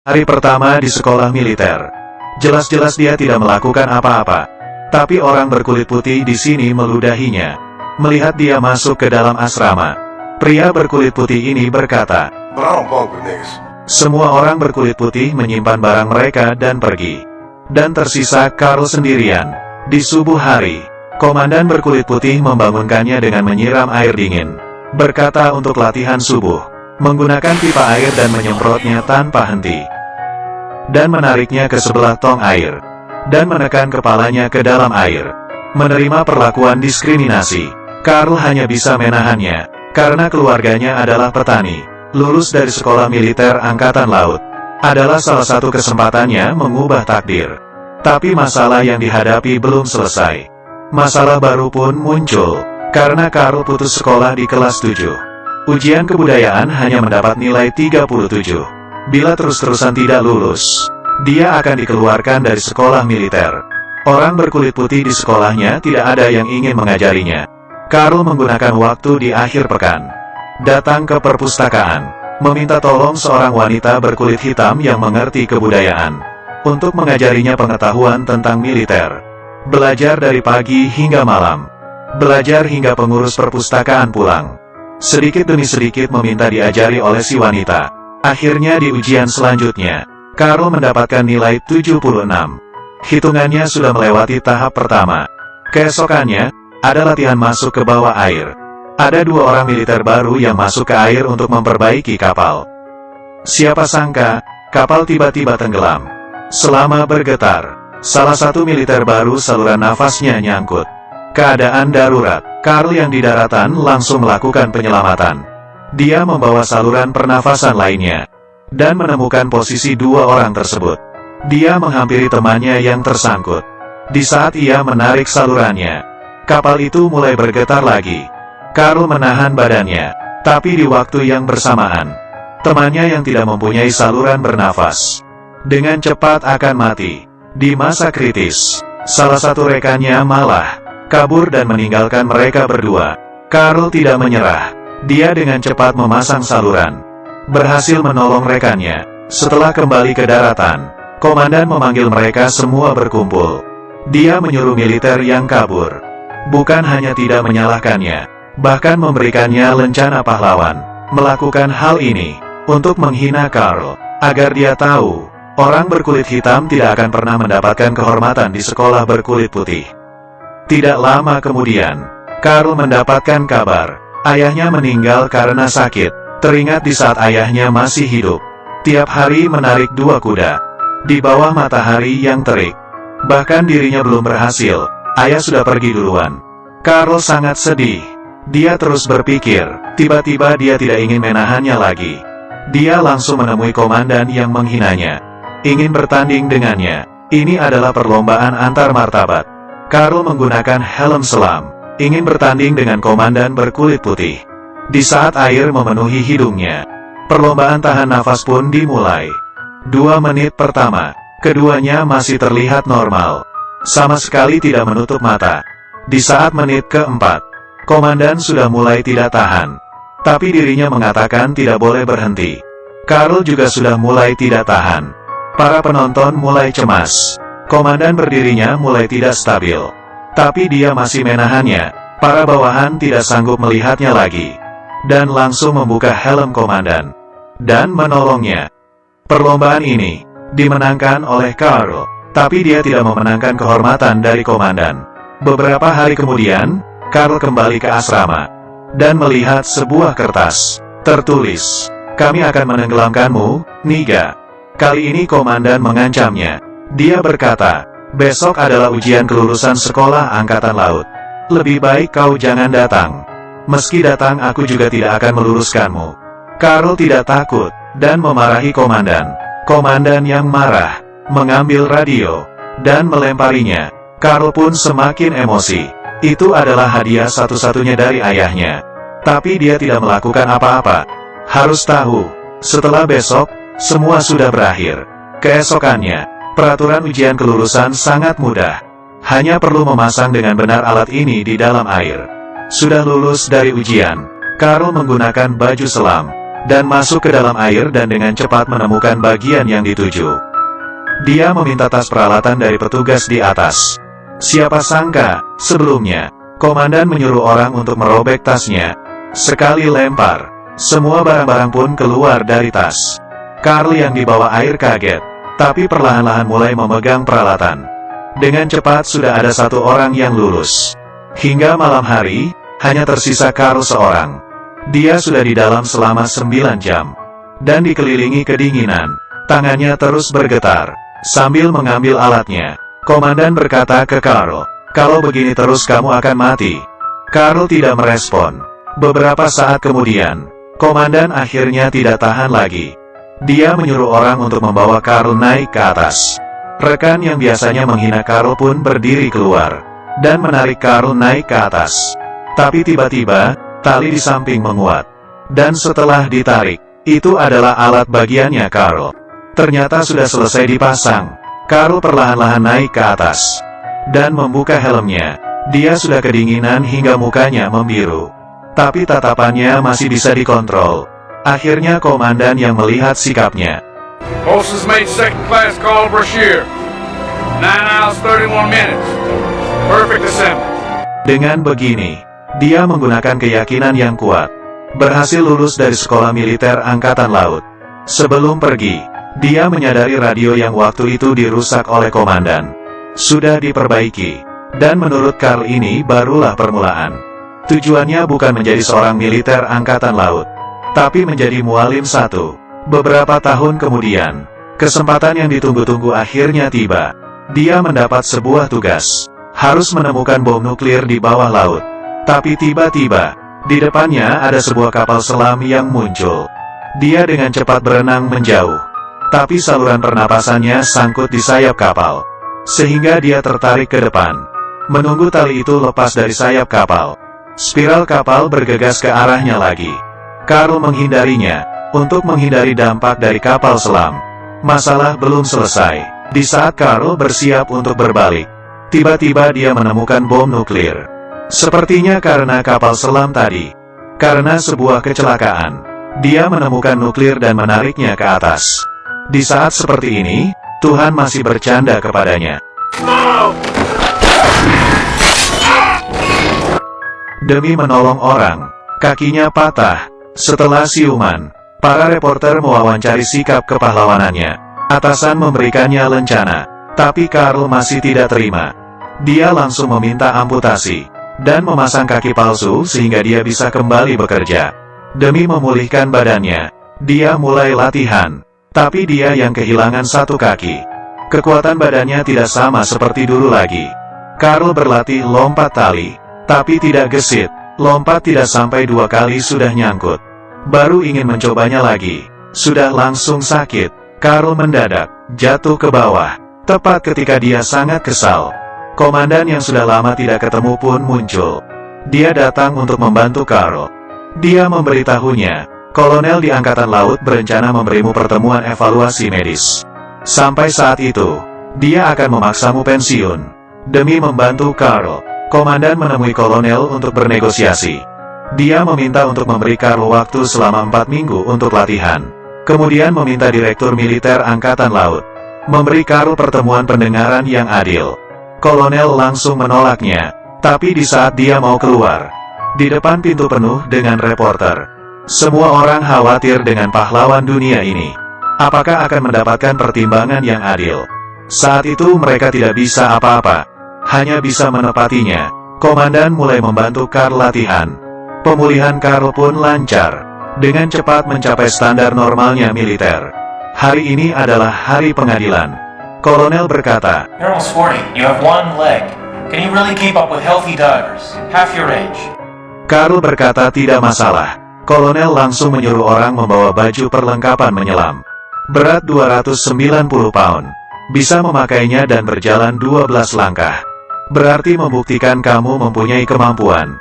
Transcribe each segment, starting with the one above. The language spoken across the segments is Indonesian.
Hari pertama di sekolah militer. Jelas-jelas dia tidak melakukan apa-apa. Tapi orang berkulit putih di sini meludahinya. Melihat dia masuk ke dalam asrama, pria berkulit putih ini berkata, semua orang berkulit putih menyimpan barang mereka dan pergi. Dan tersisa Carl sendirian. Di subuh hari, komandan berkulit putih membangunkannya dengan menyiram air dingin. Berkata untuk latihan subuh, menggunakan pipa air dan menyemprotnya tanpa henti. Dan menariknya ke sebelah tong air. Dan menekan kepalanya ke dalam air. Menerima perlakuan diskriminasi. Carl hanya bisa menahannya, karena keluarganya adalah petani. Lulus dari sekolah militer Angkatan Laut adalah salah satu kesempatannya mengubah takdir. Tapi masalah yang dihadapi belum selesai. Masalah baru pun muncul, karena Carl putus sekolah di kelas 7. Ujian kebudayaan hanya mendapat nilai 37. Bila terus-terusan tidak lulus, dia akan dikeluarkan dari sekolah militer. Orang berkulit putih di sekolahnya tidak ada yang ingin mengajarinya. Carl menggunakan waktu di akhir pekan. Datang ke perpustakaan, meminta tolong seorang wanita berkulit hitam yang mengerti kebudayaan, untuk mengajarinya pengetahuan tentang militer. Belajar dari pagi hingga malam. Belajar hingga pengurus perpustakaan pulang. Sedikit demi sedikit meminta diajari oleh si wanita. Akhirnya di ujian selanjutnya, Carl mendapatkan nilai 76. Hitungannya sudah melewati tahap pertama. Keesokannya, ada latihan masuk ke bawah air. Ada 2 orang militer baru yang masuk ke air untuk memperbaiki kapal. Siapa sangka, kapal tiba-tiba tenggelam. Selama bergetar, salah satu militer baru saluran nafasnya nyangkut. Keadaan darurat, Carl yang di daratan langsung melakukan penyelamatan. Dia membawa saluran pernafasan lainnya, dan menemukan posisi 2 orang tersebut. Dia menghampiri temannya yang tersangkut. Di saat ia menarik salurannya, kapal itu mulai bergetar lagi. Carl menahan badannya, tapi di waktu yang bersamaan, temannya yang tidak mempunyai saluran bernafas, dengan cepat akan mati. Di masa kritis, salah satu rekannya malah kabur dan meninggalkan mereka berdua. Carl tidak menyerah. Dia dengan cepat memasang saluran, berhasil menolong rekannya. Setelah kembali ke daratan, komandan memanggil mereka semua berkumpul. Dia menyuruh militer yang kabur, bukan hanya tidak menyalahkannya, bahkan memberikannya lencana pahlawan, melakukan hal ini untuk menghina Carl, agar dia tahu, orang berkulit hitam tidak akan pernah mendapatkan kehormatan di sekolah berkulit putih. Tidak lama kemudian, Carl mendapatkan kabar, ayahnya meninggal karena sakit. Teringat di saat ayahnya masih hidup, tiap hari menarik 2 kuda, di bawah matahari yang terik. Bahkan dirinya belum berhasil, ayah sudah pergi duluan. Carl sangat sedih. Dia terus berpikir, tiba-tiba dia tidak ingin menahannya lagi. Dia langsung menemui komandan yang menghinanya, ingin bertanding dengannya. Ini adalah perlombaan antar martabat. Carl menggunakan helm selam, ingin bertanding dengan komandan berkulit putih. Di saat air memenuhi hidungnya, perlombaan tahan nafas pun dimulai. 2 menit pertama, keduanya masih terlihat normal, sama sekali tidak menutup mata. Di saat menit keempat, komandan sudah mulai tidak tahan, tapi dirinya mengatakan tidak boleh berhenti. Carl juga sudah mulai tidak tahan. Para penonton mulai cemas. Komandan berdirinya mulai tidak stabil, tapi dia masih menahannya. Para bawahan tidak sanggup melihatnya lagi, dan langsung membuka helm komandan, dan menolongnya. Perlombaan ini dimenangkan oleh Carl, tapi dia tidak memenangkan kehormatan dari komandan. Beberapa hari kemudian, Carl kembali ke asrama, dan melihat sebuah kertas, tertulis, "Kami akan menenggelamkanmu, Niga." Kali ini komandan mengancamnya. Dia berkata, "Besok adalah ujian kelulusan sekolah Angkatan Laut. Lebih baik kau jangan datang. Meski datang aku juga tidak akan meluluskanmu." Carl tidak takut, dan memarahi komandan. Komandan yang marah, mengambil radio, dan melemparinya. Carl pun semakin emosi. Itu adalah hadiah satu-satunya dari ayahnya. Tapi dia tidak melakukan apa-apa. Harus tahu, setelah besok, semua sudah berakhir. Keesokannya, peraturan ujian kelulusan sangat mudah. Hanya perlu memasang dengan benar alat ini di dalam air. Sudah lulus dari ujian, Carl menggunakan baju selam, dan masuk ke dalam air dan dengan cepat menemukan bagian yang dituju. Dia meminta tas peralatan dari petugas di atas. Siapa sangka, sebelumnya, komandan menyuruh orang untuk merobek tasnya. Sekali lempar, semua barang-barang pun keluar dari tas. Karl yang dibawa air kaget, tapi perlahan-lahan mulai memegang peralatan. Dengan cepat sudah ada satu orang yang lulus. Hingga malam hari, hanya tersisa Karl seorang. Dia sudah di dalam selama 9 jam. Dan dikelilingi kedinginan. Tangannya terus bergetar. Sambil mengambil alatnya, komandan berkata ke Karl, "Kalau begini terus kamu akan mati." Karl tidak merespon. Beberapa saat kemudian, komandan akhirnya tidak tahan lagi. Dia menyuruh orang untuk membawa Karl naik ke atas. Rekan yang biasanya menghina Karl pun berdiri keluar, dan menarik Karl naik ke atas. Tapi tiba-tiba, tali di samping menguat. Dan setelah ditarik, itu adalah alat bagiannya Karl. Ternyata sudah selesai dipasang. Karl perlahan-lahan naik ke atas. Dan membuka helmnya. Dia sudah kedinginan hingga mukanya membiru. Tapi tatapannya masih bisa dikontrol. Akhirnya komandan yang melihat sikapnya. Moses made second class Carl Brashear. 9 hours 31 minutes. Perfect assembly. Dengan begini, dia menggunakan keyakinan yang kuat. Berhasil lulus dari sekolah militer angkatan laut. Sebelum pergi, dia menyadari radio yang waktu itu dirusak oleh komandan. Sudah diperbaiki. Dan menurut Karl ini barulah permulaan. Tujuannya bukan menjadi seorang militer angkatan laut, tapi menjadi mualim satu. Beberapa tahun kemudian, kesempatan yang ditunggu-tunggu akhirnya tiba. Dia mendapat sebuah tugas. Harus menemukan bom nuklir di bawah laut. Tapi tiba-tiba, di depannya ada sebuah kapal selam yang muncul. Dia dengan cepat berenang menjauh. Tapi saluran pernapasannya sangkut di sayap kapal. Sehingga dia tertarik ke depan. Menunggu tali itu lepas dari sayap kapal. Spiral kapal bergegas ke arahnya lagi. Karl menghindarinya, untuk menghindari dampak dari kapal selam. Masalah belum selesai. Di saat Karl bersiap untuk berbalik, tiba-tiba dia menemukan bom nuklir. Sepertinya karena kapal selam tadi. Karena sebuah kecelakaan, dia menemukan nuklir dan menariknya ke atas. Di saat seperti ini, Tuhan masih bercanda kepadanya. Demi menolong orang, kakinya patah. Setelah siuman, para reporter mewawancari sikap kepahlawanannya. Atasan memberikannya lencana, tapi Karl masih tidak terima. Dia langsung meminta amputasi, dan memasang kaki palsu sehingga dia bisa kembali bekerja. Demi memulihkan badannya, dia mulai latihan. Tapi dia yang kehilangan satu kaki. Kekuatan badannya tidak sama seperti dulu lagi. Karl berlatih lompat tali, tapi tidak gesit. Lompat tidak sampai 2 kali sudah nyangkut. Baru ingin mencobanya lagi, sudah langsung sakit. Karl mendadak jatuh ke bawah, tepat ketika dia sangat kesal. Komandan yang sudah lama tidak ketemu pun muncul. Dia datang untuk membantu Karl. Dia memberitahunya, kolonel di Angkatan Laut berencana memberimu pertemuan evaluasi medis. Sampai saat itu, dia akan memaksamu pensiun. Demi membantu Karl, komandan menemui kolonel untuk bernegosiasi. Dia meminta untuk memberi Karl waktu selama 4 minggu untuk latihan. Kemudian meminta Direktur Militer Angkatan Laut memberi Karl pertemuan pendengaran yang adil. Kolonel langsung menolaknya, tapi di saat dia mau keluar, di depan pintu penuh dengan reporter. Semua orang khawatir dengan pahlawan dunia ini. Apakah akan mendapatkan pertimbangan yang adil? Saat itu mereka tidak bisa apa-apa, hanya bisa menepatinya. Komandan mulai membantu Karl latihan. Pemulihan Karl pun lancar, dengan cepat mencapai standar normalnya militer. Hari ini adalah hari pengadilan. Kolonel berkata, "You're almost 40. You have one leg. Can you really keep up with healthy divers? Half your age." Karl berkata tidak masalah. Kolonel langsung menyuruh orang membawa baju perlengkapan menyelam. Berat 290 pound. Bisa memakainya dan berjalan 12 langkah. Berarti membuktikan kamu mempunyai kemampuan.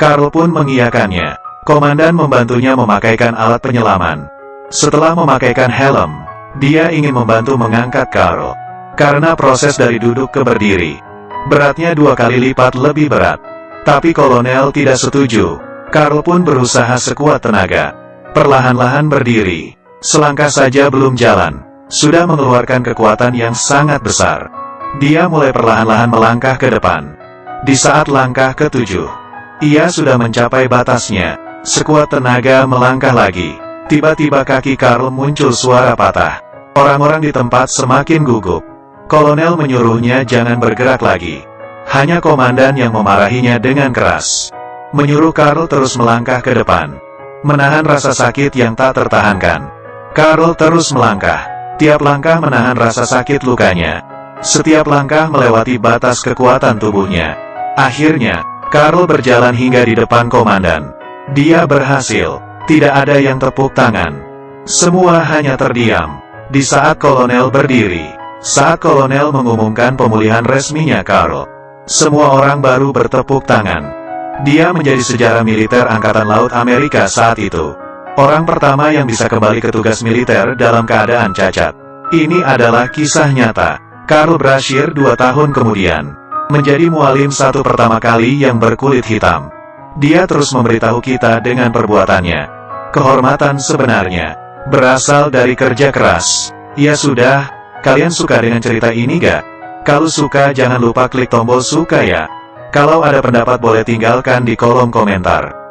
Karl pun mengiyakannya. Komandan membantunya memakaikan alat penyelaman. Setelah memakaikan helm, dia ingin membantu mengangkat Karl. Karena proses dari duduk ke berdiri, beratnya 2 kali lipat lebih berat. Tapi kolonel tidak setuju. Karl pun berusaha sekuat tenaga. perlahan-lahan berdiri. Selangkah saja belum jalan, sudah mengeluarkan kekuatan yang sangat besar. Dia mulai perlahan-lahan melangkah ke depan. Di saat langkah ke-7, ia sudah mencapai batasnya. Sekuat tenaga melangkah lagi. Tiba-tiba kaki Karl muncul suara patah. Orang-orang di tempat semakin gugup. Kolonel menyuruhnya jangan bergerak lagi. Hanya komandan yang memarahinya dengan keras. Menyuruh Karl terus melangkah ke depan. Menahan rasa sakit yang tak tertahankan. Karl terus melangkah. Tiap langkah menahan rasa sakit lukanya. Setiap langkah melewati batas kekuatan tubuhnya. Akhirnya, Karl berjalan hingga di depan komandan. Dia berhasil. Tidak ada yang tepuk tangan. Semua hanya terdiam. Di saat kolonel berdiri. Saat kolonel mengumumkan pemulihan resminya Karl. Semua orang baru bertepuk tangan. Dia menjadi sejarah militer Angkatan Laut Amerika saat itu. Orang pertama yang bisa kembali ke tugas militer dalam keadaan cacat. Ini adalah kisah nyata. Karl Brashear 2 tahun kemudian menjadi mualim satu pertama kali yang berkulit hitam. Dia terus memberitahu kita dengan perbuatannya. Kehormatan sebenarnya berasal dari kerja keras. Ya sudah, kalian suka dengan cerita ini gak? Kalau suka jangan lupa klik tombol suka ya. Kalau ada pendapat boleh tinggalkan di kolom komentar.